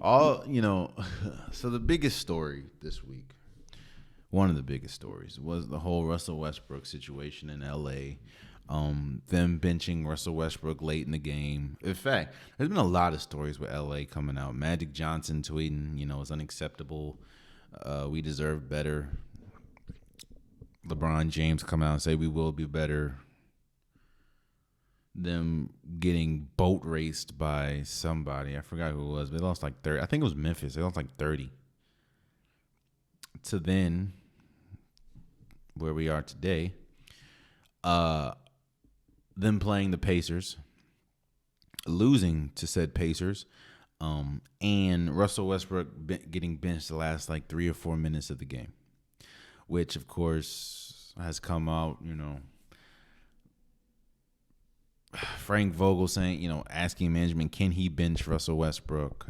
All so the biggest story this week, one of the biggest stories, was the whole Russell Westbrook situation in LA. Them benching Russell Westbrook late in the game. In fact, there's been a lot of stories with LA coming out. Magic Johnson tweeting, it's unacceptable. We deserve better. LeBron James come out and say we will be better. Them getting boat raced by somebody. I forgot who it was, but they lost like 30. I think it was Memphis. They lost like 30. To then where we are today. Them playing the Pacers, losing to said Pacers, and Russell Westbrook getting benched the last like 3 or 4 minutes of the game, which of course has come out, Frank Vogel saying, asking management, can he bench Russell Westbrook?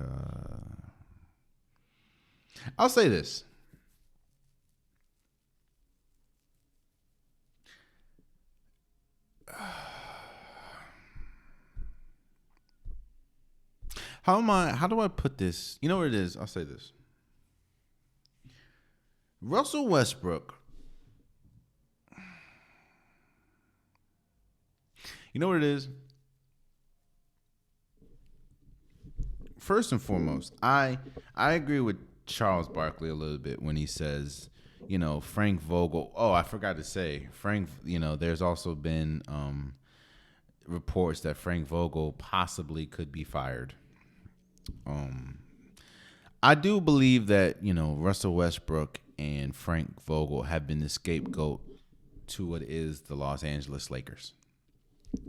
I'll say this. How do I put this? You know what it is? I'll say this. Russell Westbrook. You know what it is? First and foremost, I agree with Charles Barkley a little bit when he says, Frank Vogel. Oh, I forgot to say, Frank, there's also been reports that Frank Vogel possibly could be fired. I do believe that, Russell Westbrook and Frank Vogel have been the scapegoat to what is the Los Angeles Lakers.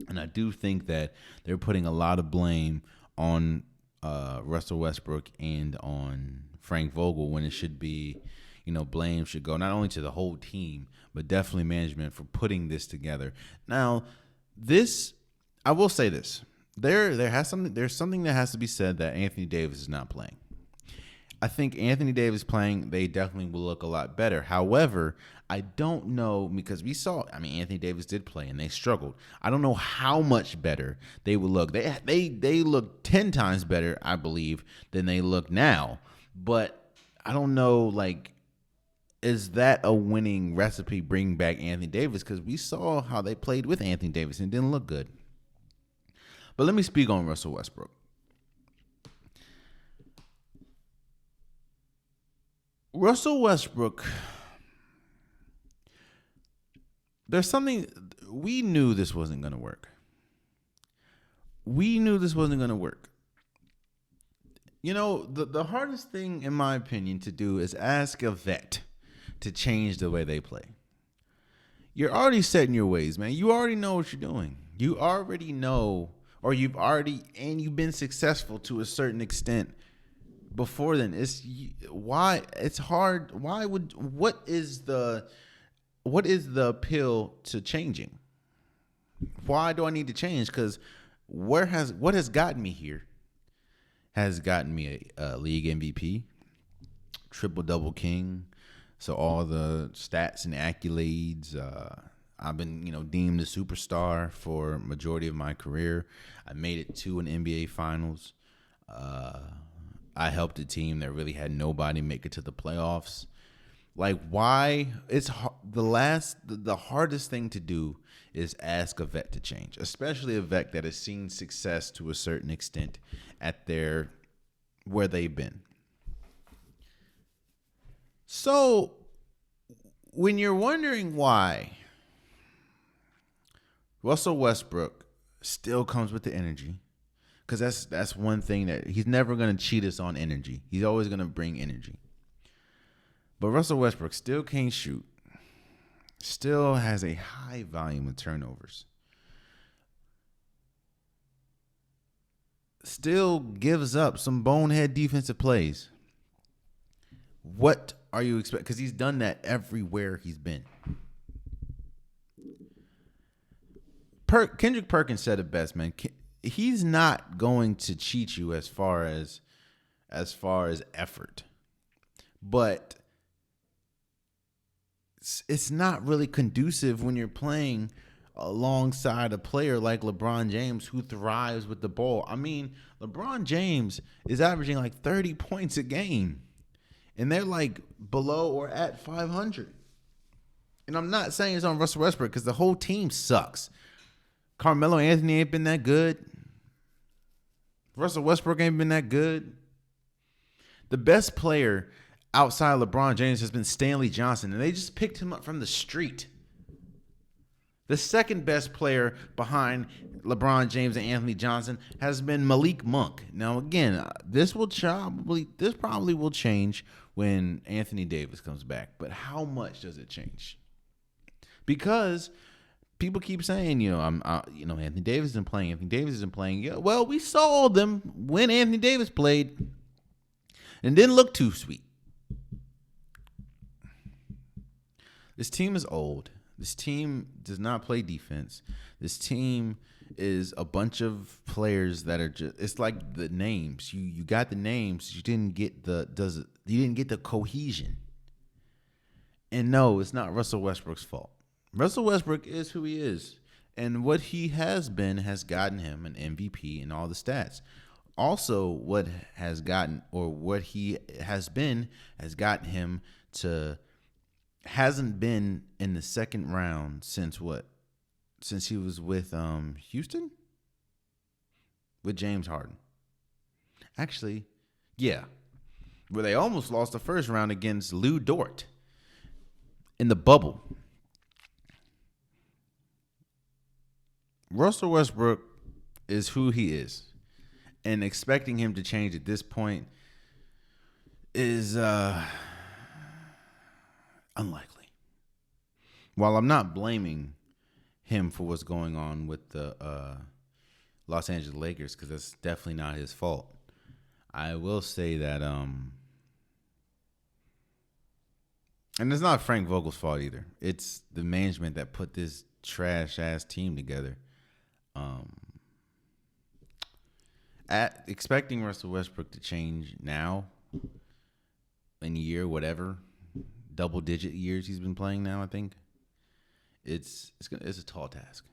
And I do think that they're putting a lot of blame on Russell Westbrook and on Frank Vogel when it should be, blame should go not only to the whole team, but definitely management for putting this together. Now, I will say this. There's something that has to be said that Anthony Davis is not playing. I think Anthony Davis playing, they definitely will look a lot better. However, I don't know, because Anthony Davis did play and they struggled. I don't know how much better they would look. They look 10 times better, I believe, than they look now. But I don't know, is that a winning recipe bringing back Anthony Davis? Because we saw how they played with Anthony Davis and it didn't look good. But let me speak on Russell Westbrook. Russell Westbrook, there's something, we knew this wasn't going to work. The hardest thing, in my opinion, to do is ask a vet to change the way they play. You're already set in your ways, man. You already know what you're doing. You already know, or you've been successful to a certain extent before then. It's hard. What is the appeal to changing? Why do I need to change? Because what has gotten me here has gotten me a league MVP, triple double king. So all the stats and accolades. I've been, deemed a superstar for a majority of my career. I made it to an NBA Finals. I helped a team that really had nobody make it to the playoffs. Why? It's the hardest thing to do is ask a vet to change, especially a vet that has seen success to a certain extent at where they've been. So when you're wondering why Russell Westbrook still comes with the energy, because that's one thing that he's never going to cheat us on energy. He's always going to bring energy. But Russell Westbrook still can't shoot. Still has a high volume of turnovers. Still gives up some bonehead defensive plays. What are you expecting? Because he's done that everywhere he's been. Kendrick Perkins said it best, man. He's not going to cheat you as far as effort, but it's not really conducive when you're playing alongside a player like LeBron James who thrives with the ball. I mean, LeBron James is averaging like 30 points a game, and they're like below or at 500. And I'm not saying it's on Russell Westbrook because the whole team sucks. Carmelo Anthony ain't been that good. Russell Westbrook ain't been that good. The best player outside LeBron James has been Stanley Johnson, and they just picked him up from the street. The second best player behind LeBron James and Anthony Johnson has been Malik Monk. Now, again, this probably will change when Anthony Davis comes back. But how much does it change? Because people keep saying, Anthony Davis isn't playing. Anthony Davis isn't playing. Yeah, well, we saw them when Anthony Davis played, and didn't look too sweet. This team is old. This team does not play defense. This team is a bunch of players that are just, it's like the names. You got the names, you didn't get the cohesion. And no, it's not Russell Westbrook's fault. Russell Westbrook is who he is. And what he has been has gotten him an MVP and all the stats. Also, what he has been has gotten him to, hasn't been in the second round since what? Since he was with Houston? With James Harden. Actually, yeah. Where they almost lost the first round against Lou Dort in the bubble. Russell Westbrook is who he is. And expecting him to change at this point is unlikely. While I'm not blaming him for what's going on with the Los Angeles Lakers, because that's definitely not his fault, I will say that, and it's not Frank Vogel's fault either. It's the management that put this trash-ass team together. Expecting Russell Westbrook to change now, in a year, whatever, double-digit years he's been playing now, I think, it's a tall task.